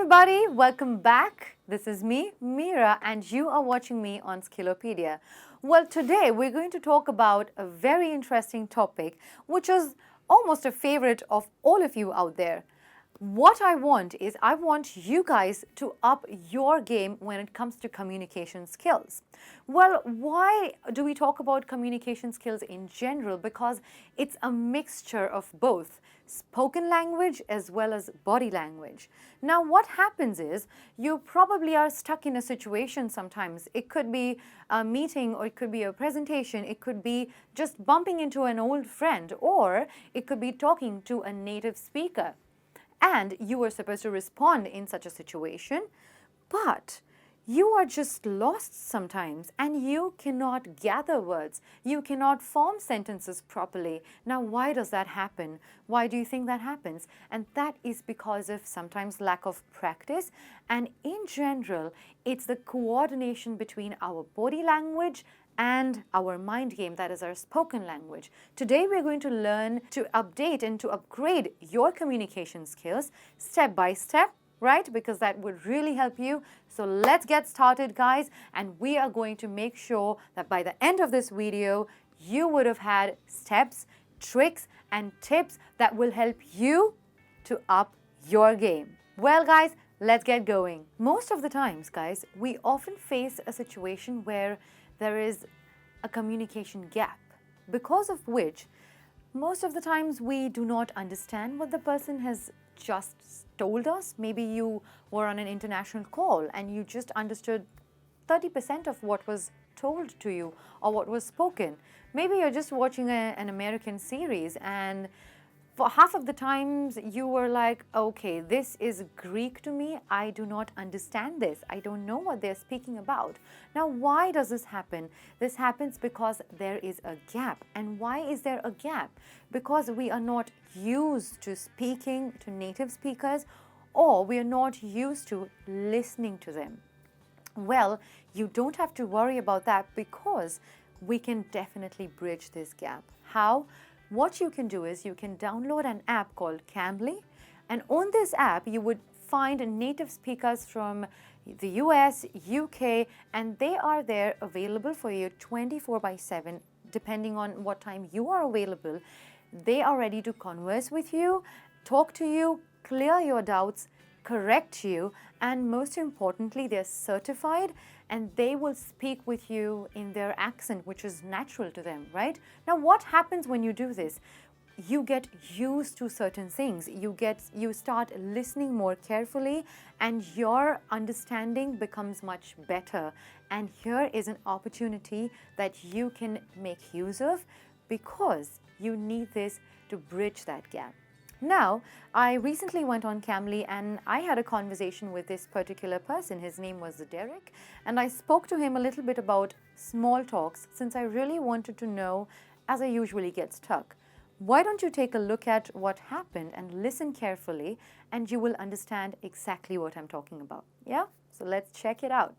everybody, welcome back. This is me, Meera, and you are watching me on Skillopedia. Well, today we're going to talk about a very interesting topic, which is almost a favorite of all of you out there. What I want is I want you guys to up your game when it comes to communication skills. Well, why do we talk about communication skills in general? Because it's a mixture of both spoken language as well as body language. Now, what happens is you probably are stuck in a situation sometimes. It could be a meeting, or it could be a presentation, it could be just bumping into an old friend, or it could be talking to a native speaker. And you were supposed to respond in such a situation, but you are just lost sometimes and you cannot gather words. You cannot form sentences properly. Now, why does that happen? Why do you think that happens? And that is because of sometimes lack of practice. And in general, it's the coordination between our body language and our mind game, that is our spoken language. Today we're going to learn to update and to upgrade your communication skills step by step, right? Because that would really help you. So let's get started, guys, and we are going to make sure that by the end of this video you would have had steps, tricks and tips that will help you to up your game. Well, guys, let's get going. Most of the times, guys, we often face a situation where there is a communication gap, because of which most of the times we do not understand what the person has just told us. Maybe you were on an international call and you just understood 30% of what was told to you or what was spoken. Maybe you're just watching an American series and for half of the times you were like, okay, this is Greek to me. I do not understand this. I don't know what they're speaking about. Now, why does this happen? This happens because there is a gap. And why is there a gap? Because we are not used to speaking to native speakers, or we are not used to listening to them. Well, you don't have to worry about that because we can definitely bridge this gap. How? What you can do is you can download an app called CAMBLY, and on this app you would find native speakers from the US, UK, and they are there available for you 24/7 depending on what time you are available. They are ready to converse with you, talk to you, clear your doubts, correct you, and most importantly, they're certified and they will speak with you in their accent, which is natural to them, right? Now, what happens when you do this? You get used to certain things. You start listening more carefully and your understanding becomes much better. And here is an opportunity that you can make use of because you need this to bridge that gap. Now, I recently went on CAMBLY and I had a conversation with this particular person. His name was Derek, and I spoke to him a little bit about small talks since I really wanted to know, as I usually get stuck. Why don't you take a look at what happened and listen carefully, and you will understand exactly what I'm talking about. Yeah? So let's check it out.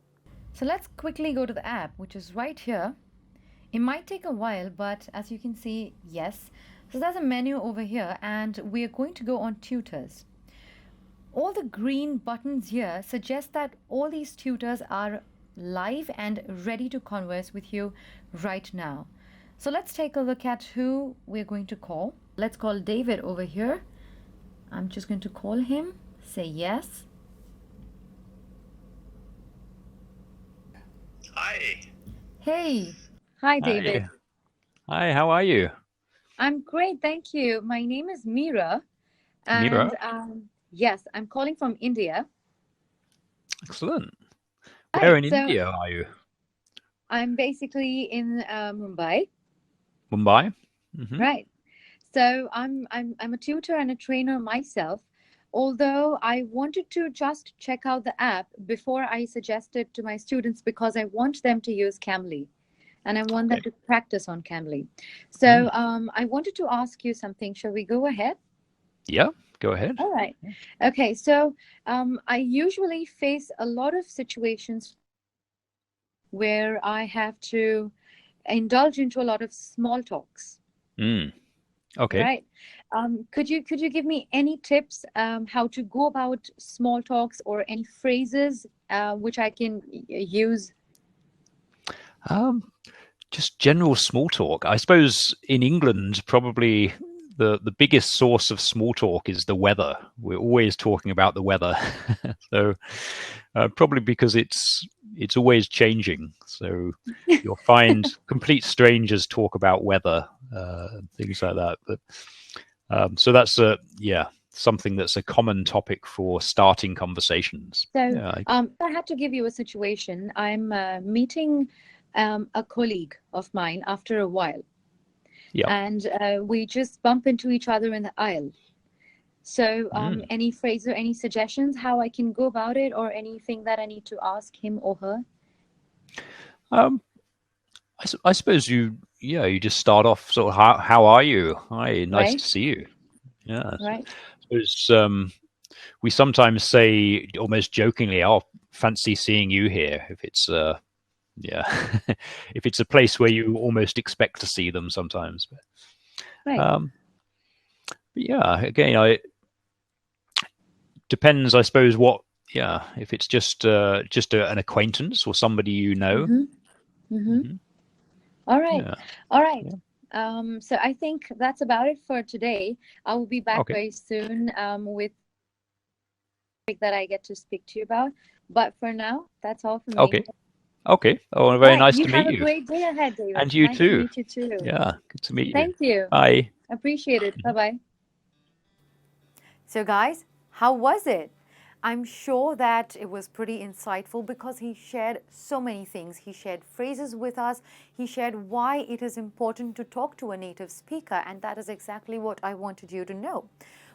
So let's quickly go to the app, which is right here. It might take a while, but as you can see, yes. So there's a menu over here and we are going to go on tutors. All the green buttons here suggest that all these tutors are live and ready to converse with you right now. So let's take a look at who we're going to call. Let's call David over here. I'm just going to call him, say yes. Hi. Hey. Hi, David. Hi, how are you? I'm great, thank you. My name is Meera, and Meera? yes, I'm calling from India. Excellent. Where Right, in so India are you? I'm basically in Mumbai. Mumbai? Mm-hmm. Right. So I'm a tutor and a trainer myself. Although I wanted to just check out the app before I suggest it to my students because I want them to use CAMBLY. And I want them Okay. to practice on CAMBLY. So I wanted to ask you something. Shall we go ahead? Yeah, go ahead. All right. Okay. So I usually face a lot of situations where I have to indulge into a lot of small talks. Mm. Okay. Right. Could you give me any tips how to go about small talks or any phrases which I can use? Um, just general small talk. I suppose in England, probably the biggest source of small talk is the weather. We're always talking about the weather, so probably because it's always changing. So you'll find complete strangers talk about weather, things like that. But so that's a yeah something that's a common topic for starting conversations. So, Yeah, I had to give you a situation. I'm meeting a colleague of mine after a while, yeah. and we just bump into each other in the aisle. So, Mm. any phrase or any suggestions how I can go about it, or anything that I need to ask him or her, Um, I suppose you just start off sort of how are you? Hi, nice right? to see you. Yeah, I Right. suppose we sometimes say almost jokingly, "Oh, fancy seeing you here." If it's yeah, if it's a place where you almost expect to see them sometimes. Right. Um, but yeah, again, I depends, I suppose. What yeah, if it's just an acquaintance or somebody you know. Mm-hmm. Mm-hmm. Hmm. All right. Yeah. All right. Yeah. So I think that's about it for today. I will be back Okay. very soon with topic that I get to speak to you about. But for now, that's all for me. Okay. Okay. Oh, All very right. nice You to have meet a you. great day ahead, David. And you Nice to too. meet you too. Yeah, good to meet you. Thank you. Bye. Appreciate it. Bye bye. So, guys, how was it? I'm sure that it was pretty insightful because he shared so many things. He shared phrases with us. He shared why it is important to talk to a native speaker, and that is exactly what I wanted you to know.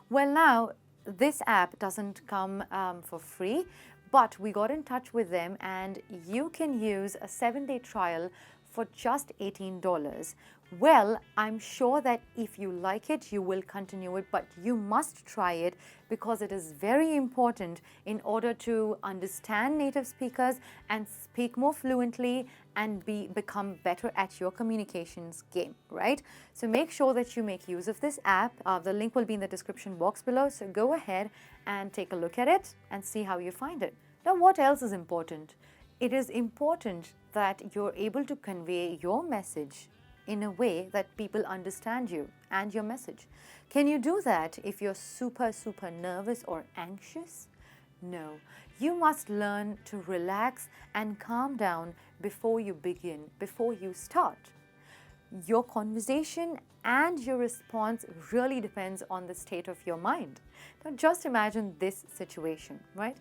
Well, now, this app doesn't come for free, but we got in touch with them, and you can use a 7-day trial for just $18. Well, I'm sure that if you like it, you will continue it, but you must try it because it is very important in order to understand native speakers and speak more fluently and become better at your communications game, right? So make sure that you make use of this app. The link will be in the description box below, so go ahead and take a look at it and see how you find it. Now, what else is important? It is important that you're able to convey your message in a way that people understand you and your message. Can you do that if you're super, super nervous or anxious? No. You must learn to relax and calm down before you begin, before you start. Your conversation and your response really depends on the state of your mind. Now just imagine this situation, right?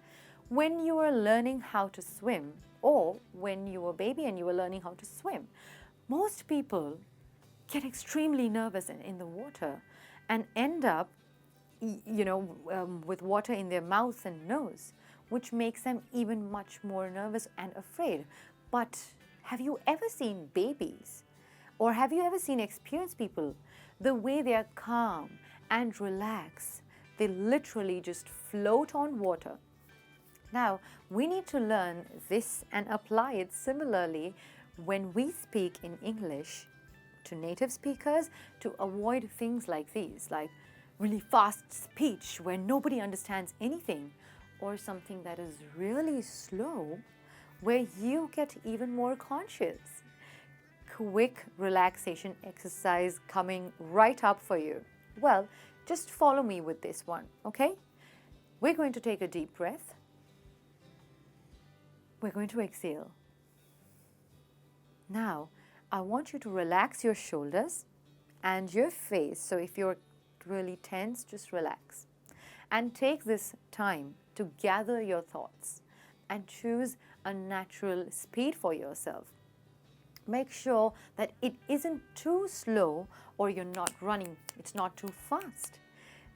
When you were learning how to swim, or when you were a baby and you were learning how to swim, most people get extremely nervous in the water and end up with water in their mouth and nose, which makes them even much more nervous and afraid. But have you ever seen babies, or have you ever seen experienced people, the way they are calm and relaxed? They literally just float on water. Now, we need to learn this and apply it similarly when we speak in English to native speakers to avoid things like these, like really fast speech where nobody understands anything, or something that is really slow where you get even more conscious. Quick relaxation exercise coming right up for you. Well, just follow me with this one, okay? We're going to take a deep breath. We're going to exhale. Now, I want you to relax your shoulders and your face. So if you're really tense, just relax. And take this time to gather your thoughts and choose a natural speed for yourself. Make sure that it isn't too slow or you're not running, it's not too fast.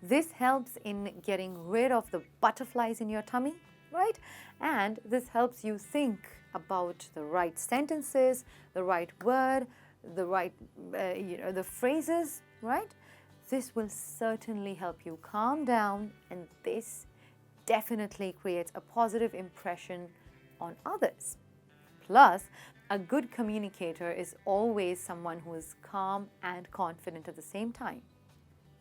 This helps in getting rid of the butterflies in your tummy, right? And this helps you think about the right sentences, the right word, the right, the phrases, right? This will certainly help you calm down, and this definitely creates a positive impression on others. Plus, a good communicator is always someone who is calm and confident at the same time.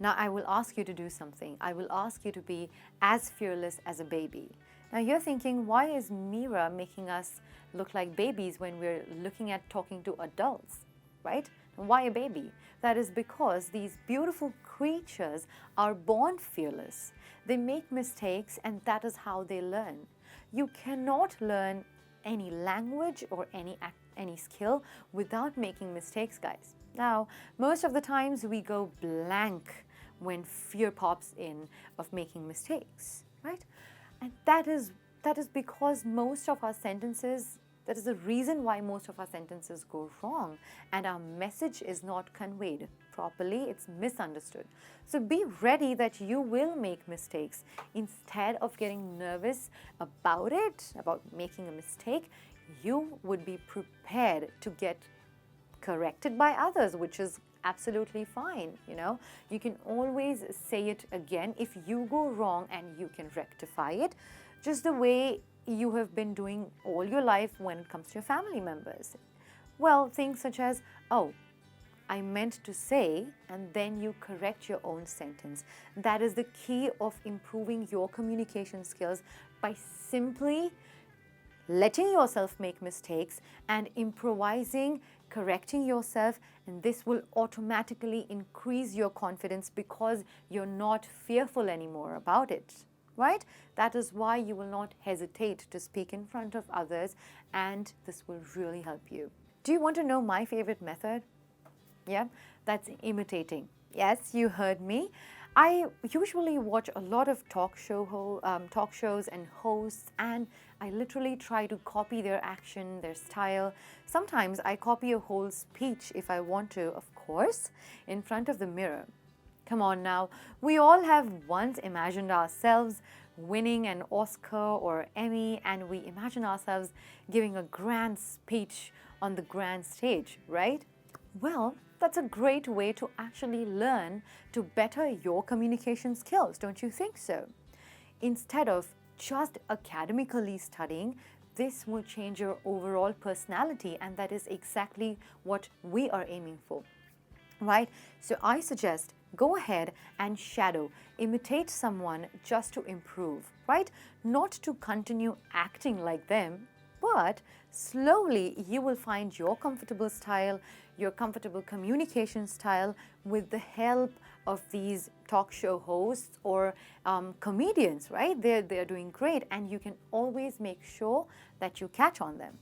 Now, I will ask you to do something. I will ask you to be as fearless as a baby. Now, you're thinking, why is Meera making us look like babies when we're looking at talking to adults, right? Why a baby? That is because these beautiful creatures are born fearless. They make mistakes, and that is how they learn. You cannot learn any language or any skill without making mistakes, guys. Now, most of the times we go blank when fear pops in of making mistakes, right? And that is because most of our sentences, that is the reason why most of our sentences go wrong and our message is not conveyed properly, it's misunderstood. So be ready that you will make mistakes. Instead of getting nervous about it, about making a mistake, you would be prepared to get corrected by others, which is absolutely fine. You can always say it again if you go wrong, and you can rectify it just the way you have been doing all your life when it comes to your family members. Well, things such as, oh, I meant to say, and then you correct your own sentence. That is the key of improving your communication skills, by simply letting yourself make mistakes and improvising, correcting yourself, and this will automatically increase your confidence because you're not fearful anymore about it, right? That is why you will not hesitate to speak in front of others, and this will really help you. Do you want to know my favorite method? Yeah, that's imitating. Yes, you heard me. I usually watch a lot of talk shows and hosts, and I literally try to copy their action, their style. Sometimes I copy a whole speech if I want to, of course, in front of the mirror. Come on now, we all have once imagined ourselves winning an Oscar or Emmy, and we imagine ourselves giving a grand speech on the grand stage, right? Well, that's a great way to actually learn to better your communication skills, don't you think so? Instead of just academically studying, this will change your overall personality, and that is exactly what we are aiming for, right? So I suggest go ahead and shadow, imitate someone just to improve, right? Not to continue acting like them, but slowly you will find your comfortable style, your comfortable communication style with the help of these talk show hosts or comedians, right? They're doing great, and you can always make sure that you catch on them.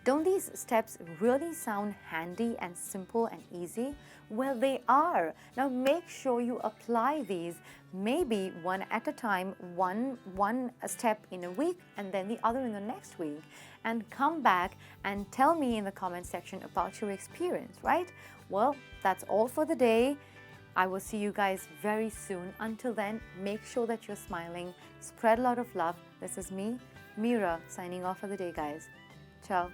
Don't these steps really sound handy and simple and easy? Well, they are. Now make sure you apply these, maybe one at a time, one step in a week and then the other in the next week, and come back and tell me in the comment section about your experience, right? Well, that's all for the day. I will see you guys very soon. Until then, make sure that you're smiling, spread a lot of love. This is me, Meera, signing off for the day, guys. Ciao.